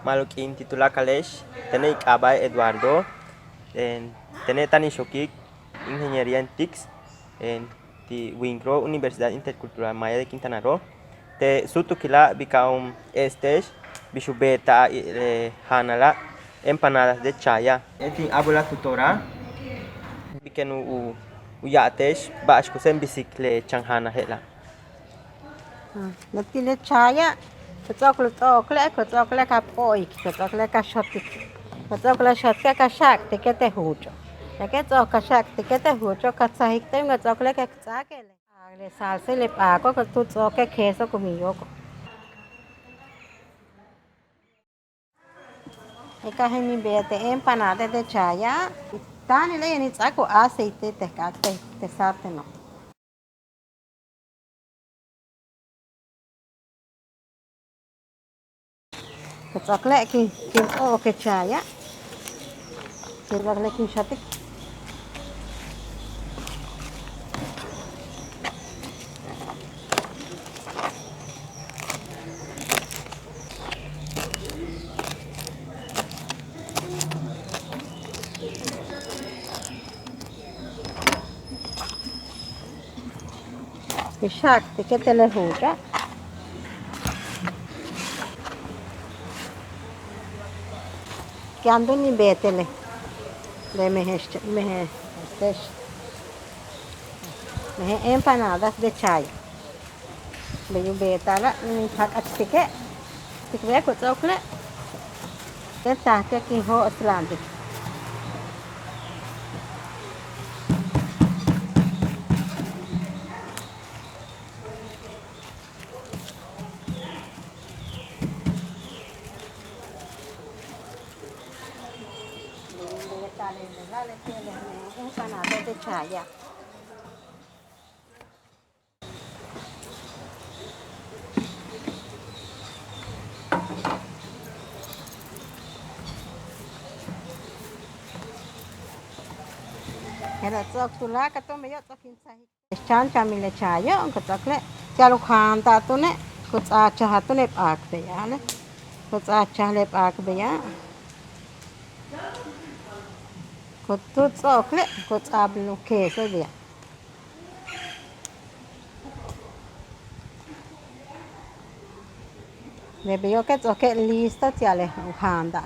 Malokin titula Kalesh, tiene Abay Eduardo, tiene Tani Shokik, Ingeniería en TICS, en Wincro Universidad Intercultural Maya de Quintana Roo, te sutukila bicaum estes, bishubeta hanala, empanadas de chaya. Eti abula tutora, bikenu uyatesh, bashkusen bicicleta changhana hela. Natile chaya, kutokle kapoik, kutokle kashotik, kutokle shotka kashak, tikete hucho. Yaketo kashak, tikete hucho, katsahikte, kutokle katsakele. Le salsa le pago, kutoke queso kumiyoko. Eka mi bete empanada de chaya, tani le ni tsako aceite te sarteno. Kutokle kin o ke chaya. Kutokle kin shotik. Kishak tikete le hucha. Que ando ni betele. De mehe empanadas de chaya. Beyu betala ni pak atike. Tikwe kutokle. Te tahke ki ho aslandi. Empanadas de chaya. Era tsok tula kato meyo tsokin sahi. Chan chamile chayo katokle chalu khan ta tune kuts acha hatune pak be yale. Kuts acha le pak be ya. Kutu tsokle kuts ablu queso be. Le beyo ke tsoke lista tiale khan da.